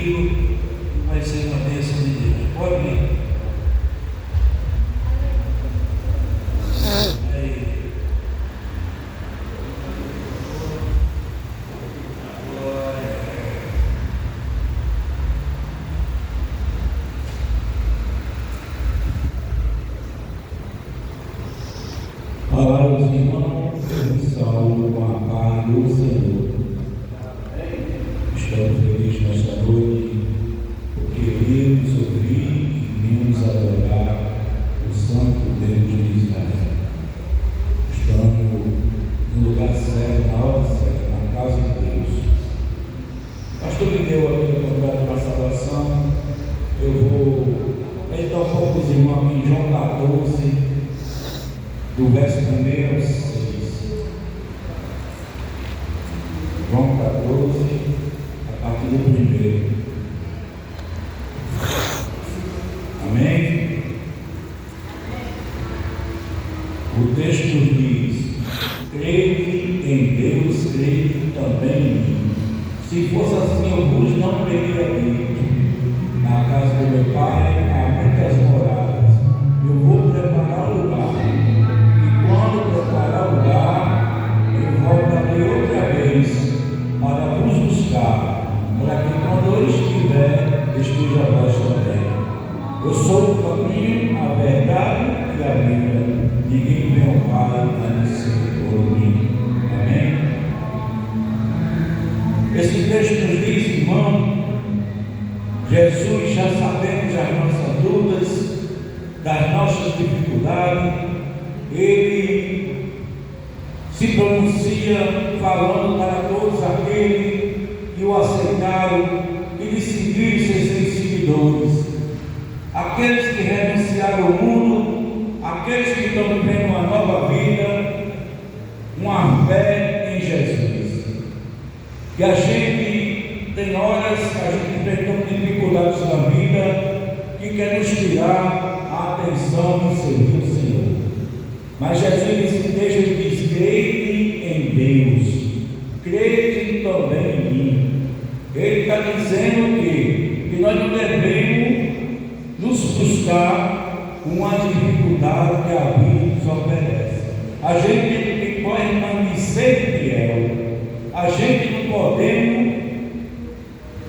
tranquilo, vai ser uma bênção de Deus. Pode vir. Olá, os irmãos, eu me saúdo com a paz do Senhor. Estamos felizes nesta noite, porque viemos ouvir e viemos adorar o Santo Deus de Israel. Estamos no lugar certo, na hora certa, na casa de Deus. Pastor me deu aqui a oportunidade para a salvação. Eu vou meditar um pouco os irmãos aqui em João 14. Do verso 1 ao 6. João 14, a partir do 1. Amém? O texto diz: crede em Deus, crede também em mim. Se fosse assim, eu vos não teria dito: na casa do meu Pai há muitas moradas. Eu vou preparar o lugar. Quando preparar o lugar, eu voltarei outra vez para vos buscar, para que quando eu estiver, esteja vós também. Eu sou o caminho, a verdade e a vida. Ninguém vem ao Pai a não ser por mim. Amém? Esse texto nos diz, irmão, Jesus, já sabemos as nossas lutas, das nossas dificuldades. Ele se pronuncia falando para todos aqueles que o aceitaram e decidiram ser seus seguidores, aqueles que renunciaram ao mundo, aqueles que estão vivendo uma nova vida, uma fé em Jesus. Que a gente tem horas que a gente enfrenta dificuldades na vida que quer nos tirar a atenção do servir o Senhor. Mas Jesus nesse texto diz: crede em Deus, crede também em mim. Ele está dizendo que nós não devemos nos buscar com a dificuldade que a vida nos oferece. A gente pode permanecer fiel. A gente não podemos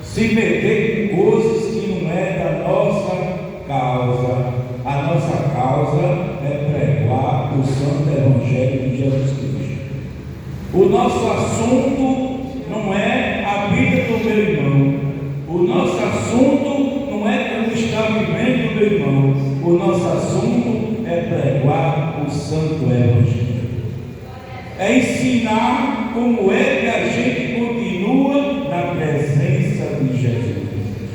se meter em coisas que não é da nossa causa. A nossa causa é pregar o Santo Evangelho de Jesus Cristo. O nosso assunto não é a vida do meu irmão. O nosso assunto não é como está vivendo o meu irmão. O nosso assunto é pregar o Santo Evangelho. É ensinar como é que a gente continua na presença de Jesus.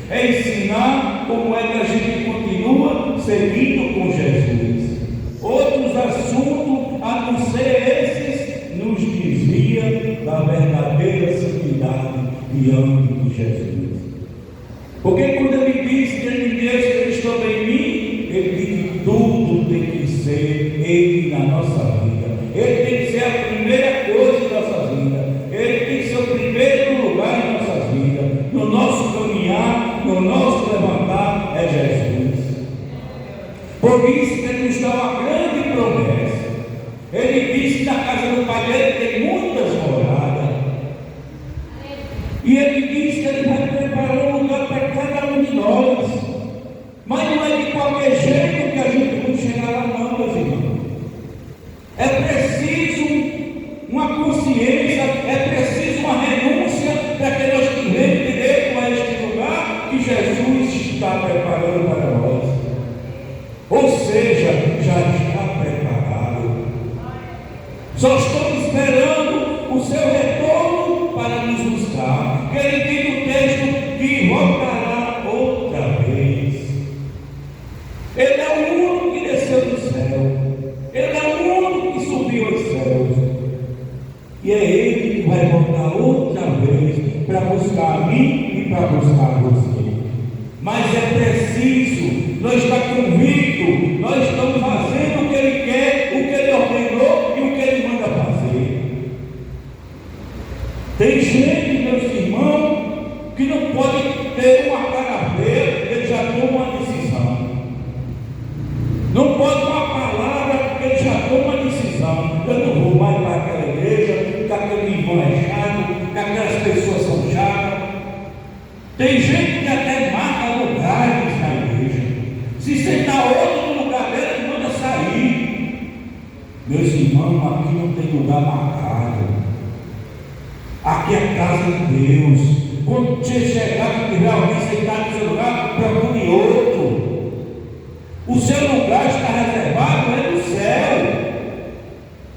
É ensinar como é que a gente continua seguindo com Jesus. Outros assuntos, a não ser esses, nos desvia da verdadeira santidade diante de Jesus. Porque quando ele diz que ele Deus, que ele está em mim, ele diz que tudo tem que ser ele na nossa vida. Ele tem que ser a primeira coisa da nossa vida. Ele tem que ser o primeiro lugar em nossas vidas. No nosso caminhar, no nosso levantar, é Jesus. Por isso que ele nos dá uma grande promessa. Ele diz que na casa do Pai dele tem muitas moradas. E ele diz que ele vai preparar um lugar para cada um de nós. Mas não é de qualquer jeito que a gente vai chegar lá, não, meus irmãos. É preciso uma consciência, é preciso uma renúncia para que nós tenhamos direito a este lugar que Jesus está preparando para nós. Ou seja, já está preparado. Só estamos esperando o seu retorno para nos buscar. Que ele diz no texto que voltará outra vez. Ele é o único que desceu do céu. Ele é o único que subiu aos céus. E é ele que vai voltar outra vez para buscar a mim e para buscar você. Mas é preciso, nós estamos convictos, nós estamos fazendo o que ele quer, o que ele ordenou e o que ele manda fazer. Tem gente, meus irmãos, que não pode ter vê uma cara feia, ele já toma uma decisão. Não pode uma palavra, ele já toma uma decisão. Eu não vou mais para aquela igreja, que aquele irmão é chato, que aquelas pessoas são chatas. Tem gente que até marca lugares na igreja. Se sentar outro no lugar dela, ele manda sair. Meus irmãos, aqui não tem lugar marcado. Aqui é a casa de Deus. Quando você chegar, que tiver alguém sentado no seu lugar, procure outro. O seu lugar está reservado no céu.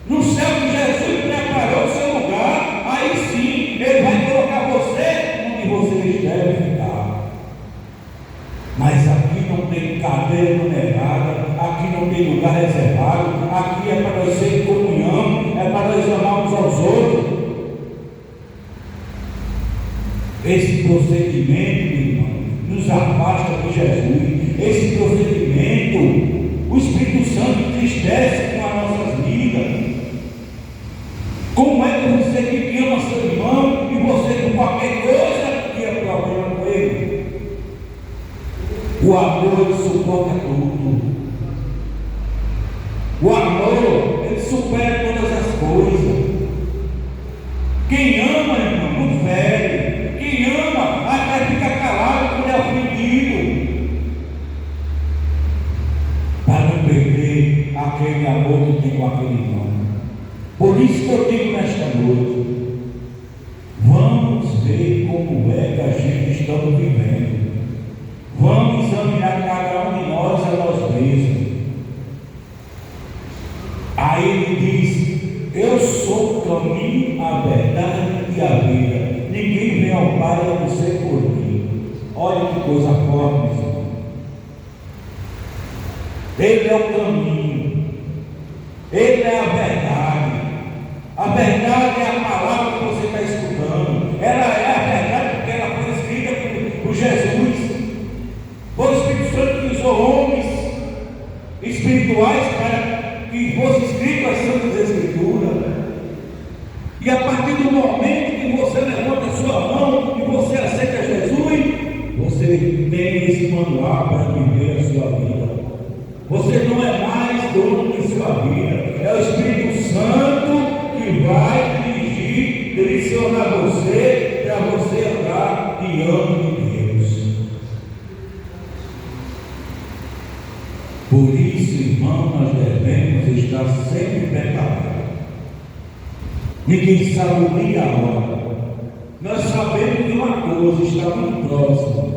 No céu que Jesus preparou o seu lugar, aí sim, Ele vai colocar você onde você deve ficar. Mas aqui não tem cadeira numerada, aqui não tem lugar reservado, aqui é para nós ser em comunhão, é para nós amarmos aos outros. Esse procedimento, meu irmão, nos afasta de Jesus. Esse procedimento, o Espírito Santo entristece com as nossas vidas. Como é que você que ama seu irmão e você com qualquer coisa que é problema com ele? O amor, ele suporta tudo. O amor, ele supera todas as coisas. Quem ama, irmão, não fere. Quem ama, até fica calado quando é ofendido. Para não perder aquele amor que tem com aquele irmão. Por isso que eu digo nesta noite, vamos ver como é que a gente está vivendo. Vamos examinar cada um de nós a nós mesmos. Aí ele diz: eu sou o caminho, a verdade e a vida. Ninguém vem ao Pai a não ser por mim. Olha que coisa forte, meu irmão. Ele é o caminho. Ele é a verdade. A verdade é a palavra que você está escutando. Ela é a verdade porque ela foi escrita por Jesus. Foi o Espírito Santo que usou homens espirituais para que fosse escrito as Santas Escrituras. E a partir do momento que você levanta a sua mão e você aceita Jesus, você tem esse manual para viver a sua vida. Você não é mais dono de sua vida. É o Espírito Santo que vai dirigir, direcionar você para você andar diante de Deus. Por isso, irmão, nós devemos estar sempre preparados. Ninguém sabe o dia e a hora. Nós sabemos de uma coisa, está muito próximo.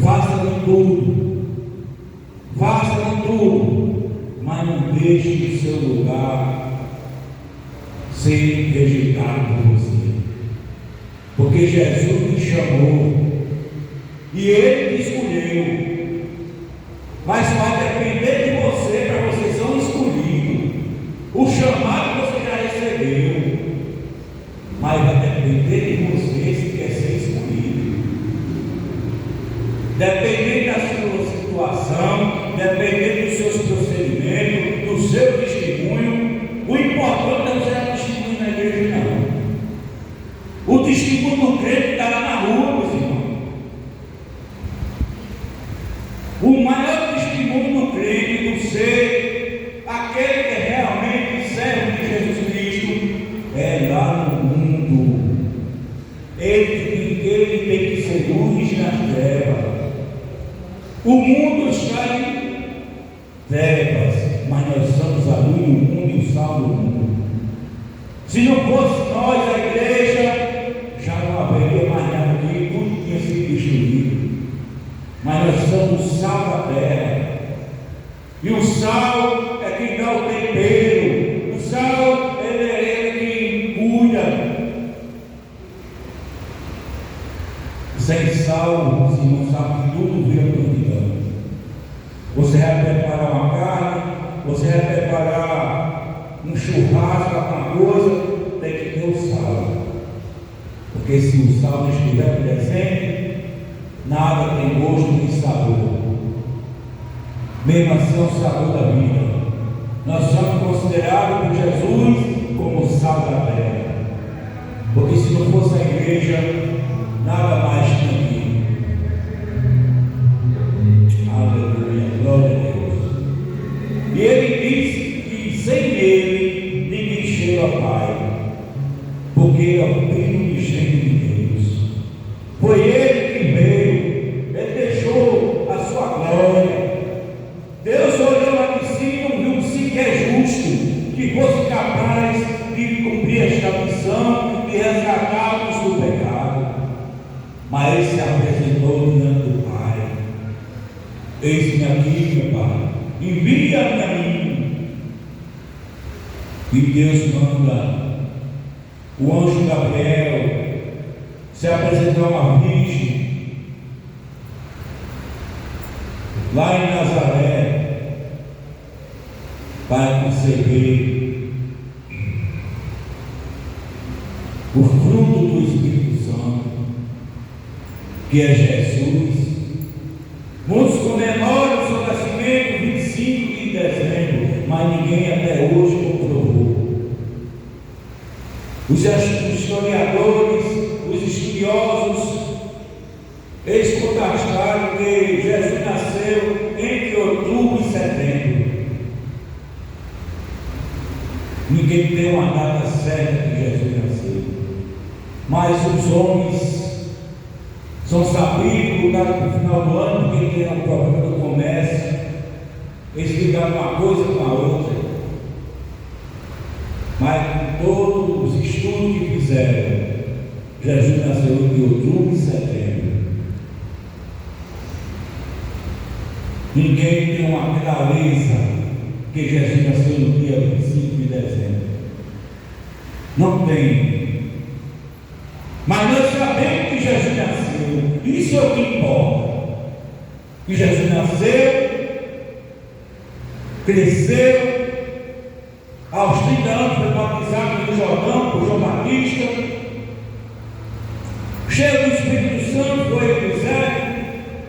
Faça de tudo. Faça de tudo. Mas não deixe o seu lugar ser rejeitado por você. Porque Jesus te chamou. E Ele te escolheu. Mas vai depender de você para você ser um escolhido. O chamado você já recebeu. Mas vai depender de você se quer ser escolhido. Dependendo da sua situação, dependendo dos seus procedimentos, do seu testemunho, o importante não é o testemunho na igreja, não. O testemunho do crente está lá na rua, meus irmãos. O maior testemunho do crente, do ser aquele que é realmente servo de Jesus Cristo, é lá no mundo. Ele tem que ser luz nas trevas. O mundo está em trevas, mas nós somos a luz do mundo e o sal do mundo. Se não fosse nós, a igreja, já não haveria mais nada aqui, tudo tinha sido destruído. Mas nós somos o sal da terra. E o sal é quem dá o tempero. O sal é quem cuida. Sem sal, você não sabe que tudo vira providão. Você vai preparar uma carne, você vai preparar um churrasco, alguma coisa, tem que ter o sal. Porque se o sal não estiver presente, nada tem gosto nem sabor. Mesmo assim é o sabor da vida. Nós somos considerados por Jesus como o sal da terra. Porque se não fosse a igreja, nada mais tinha meu Pai. Envia-me a mim. E Deus manda o anjo Gabriel se apresentar a uma virgem lá em Nazaré para conceber o fruto do Espírito Santo, que é Jesus. Muitos comemoram o seu nascimento 25 de dezembro, mas ninguém até hoje comprovou. Os historiadores, os estudiosos, eles contrastaram que Jesus nasceu entre outubro e setembro. Ninguém tem uma data certa que Jesus nasceu, mas os homens são sabidos no final do ano, porque tem um problema do comércio, eles ligaram uma coisa com a outra. Mas com todos os estudos que fizeram, Jesus nasceu em outubro e setembro. Ninguém tem uma clareza que Jesus nasceu no dia 25 de dezembro. Não tem. Mas nós sabemos que Jesus nasceu. Isso é o que importa. Que Jesus nasceu, cresceu. Aos 30 anos foi batizado no Jordão por João Batista, cheio do Espírito Santo, foi episado,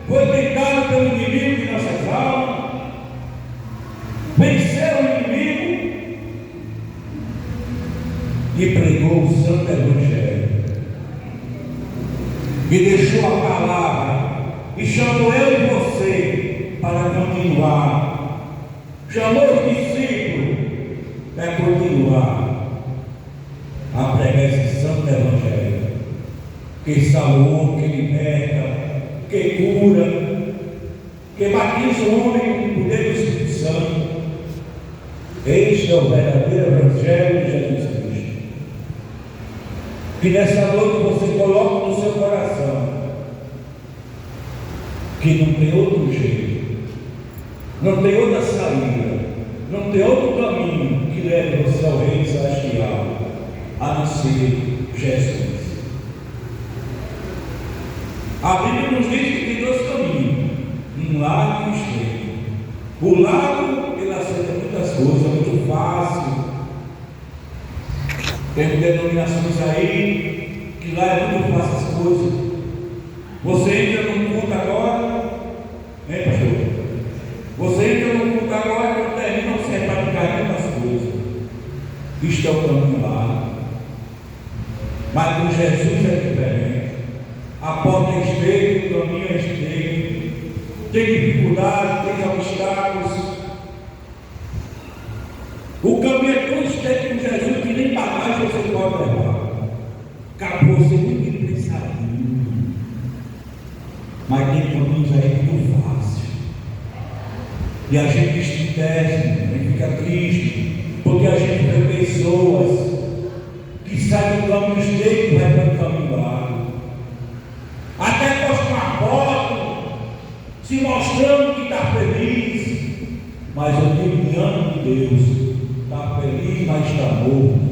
foi tentado pelo inimigo de nossas almas, venceu o inimigo e pregou o Santo Evangelho, e deixou a palavra, e chamou eu e você para continuar, chamou os discípulos para continuar a pregar esse Santo Evangelho, que salva, que liberta, que cura, que batiza o homem com o poder do Espírito Santo. Este é o verdadeiro Evangelho de Jesus Cristo. Que nessa noite você coloque no seu coração que não tem outro jeito, não tem outra saída, não tem outro caminho que leve você ao reino celestial, a não ser Jesus. A Bíblia nos diz que tem dois caminhos, um largo e um estreito. O largo, ele aceita muitas coisas, é muito fácil. Tem denominações aí, que lá é muito fácil as coisas. Você entra no culto agora, hein, pastor? Você entra no culto agora, quando termina, você vai praticar muitas coisas. Isto é o caminho lá. Mas com Jesus é diferente. A porta é estreita, o caminho é estreito. Tem dificuldade, tem obstáculos. O caminho é tão estreito com Jesus que nem bagagem você pode levar. Acabou, você tem que pensar. Mas tem caminhos aí muito fácil. E a gente estresse, a gente fica triste, porque a gente vê pessoas que saem do caminho estreito e vai para o caminho largo. Até posta uma foto, se mostrando que está feliz, mas eu digo diante de Deus, está feliz, mas está morto.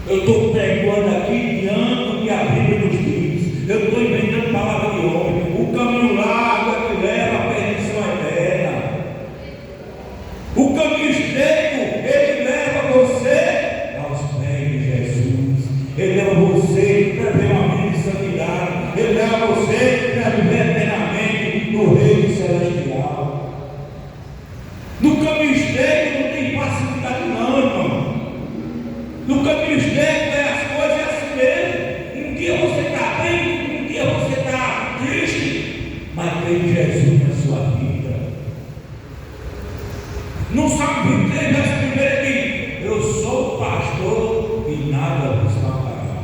Eu estou pregando aqui diante do que a Bíblia nos diz. Eu estou inventando palavra de homem. O caminho largo é que leva à perdição eterna. O caminho estreito, ele leva você aos pés de Jesus. Ele leva você para ver uma vida de santidade. Ele leva você para viver eternamente no reino celestial. No caminho estreito não tem facilidade não, irmão. No caminho estreito as coisas é assim mesmo. Um dia você está bem, um dia você está triste, mas tem Jesus na sua vida. Não sabe o que tem nessa primeira aqui. Eu sou pastor e nada vos faltará.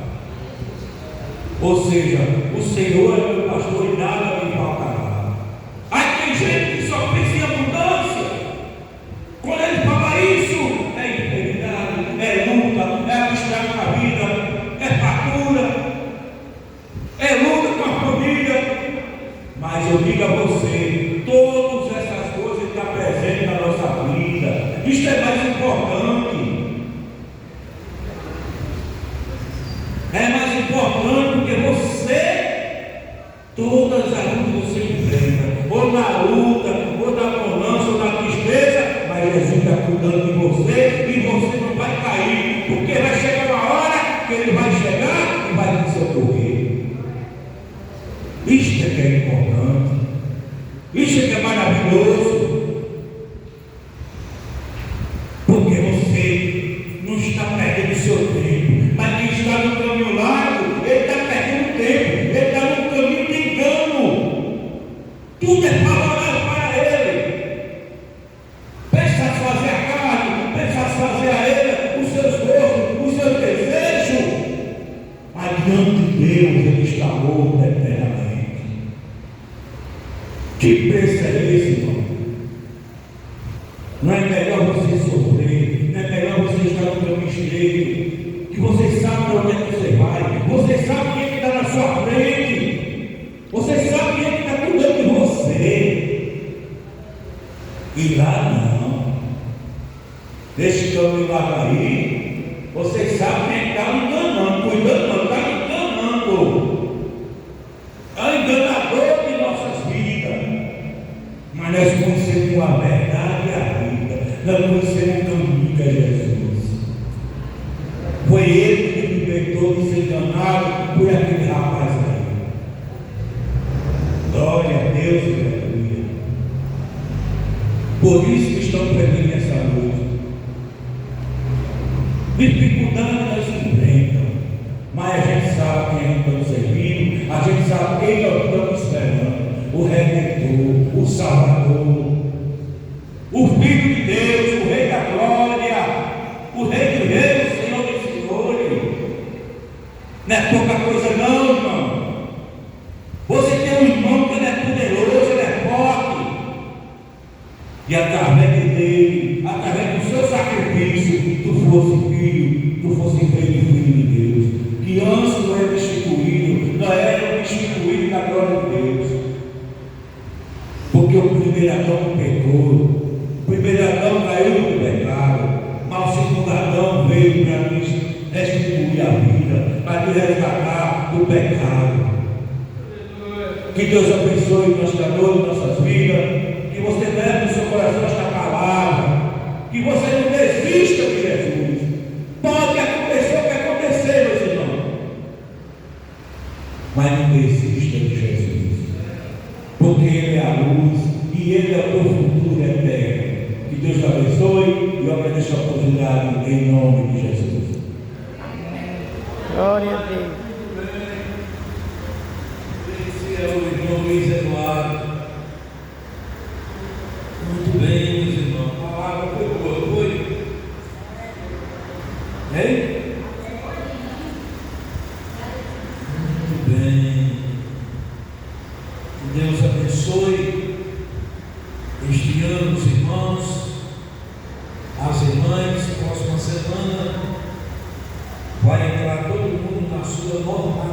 Ou seja, o Senhor é meu pastor e nada me faltará. Aí tem gente que só pensa em abundância. Quando ele fala isso, é enfermidade, é luta, é obstáculo na vida, é fartura, é luta com a família. Mas eu digo a você, importante porque todas as lutas você enfrenta, ou na luta, ou na bonança, ou na tristeza, mas Jesus está cuidando de você e você não vai cair, porque vai chegar uma hora que Ele vai chegar e vai te socorrer. Isto é que é importante, isto é que é maravilhoso, porque você não está perdendo o seu tempo, mas quem está no caminho largo, ele está perdendo tempo, ele está no caminho de engano, tudo é favorável para ele, pensa a fazer a carne, pensa a fazer a ele, os seus gostos, os seus desejos, mas diante de Deus ele está morto eternamente. Que preço é esse, irmão? Não é melhor você sofrer, não é melhor você estar no caminho estreito, que você sabe para onde é que você vai, você sabe quem é que está na sua frente, você sabe quem é que está cuidando de você, e lá não, deixe caminho lá aí, você sabe quem é que está enganando, cuidando não, está enganando, é o enganador de nossas vidas. Mas nós conhecemos a verdade e a vida, nós conhecemos o caminho que é Jesus. Foi Ele que me libertou de ser enganado por aquele rapaz aí. Glória a Deus e aleluia. Por isso que estamos pregando essa noite. Dificuldade nós enfrentamos, mas a gente sabe quem nós estamos servindo, a gente sabe quem nós estamos esperando. O Redentor, o Salvador, o Filho de Deus, o Rei da Glória, o Rei dos Reis, o Senhor dos Senhores. Não é pouca coisa não, irmão. Você tem um irmão que ele é poderoso, ele é forte. E através dele, através do seu sacrifício, tu fosse filho, tu fosse filho de Deus. Que antes não era destituído, não era destituído da glória de Deus. Porque o primeiro Adão pecou, o primeiro Adão caiu no pecado, mas o segundo Adão veio para nos restituir a vida, para nos resgatar do pecado. Que Deus abençoe nossa noite, nossas vidas, que você leve no seu coração esta palavra, que você não desista de Jesus. Pode acontecer o que acontecer, meus irmãos, mas não desista de Jesus. Porque Ele é a luz e Ele é o teu futuro eterno. Que Deus te abençoe e eu agradeço a oportunidade em nome de Jesus. Glória a Deus. Esse é o irmão Luiz Eduardo. Muito bem, meus irmãos. A palavra foi boa, foi? Hein? Muito bem. Que Deus abençoe este ano, os irmãos, as irmãs. Próxima semana vai entrar todo mundo na sua normal.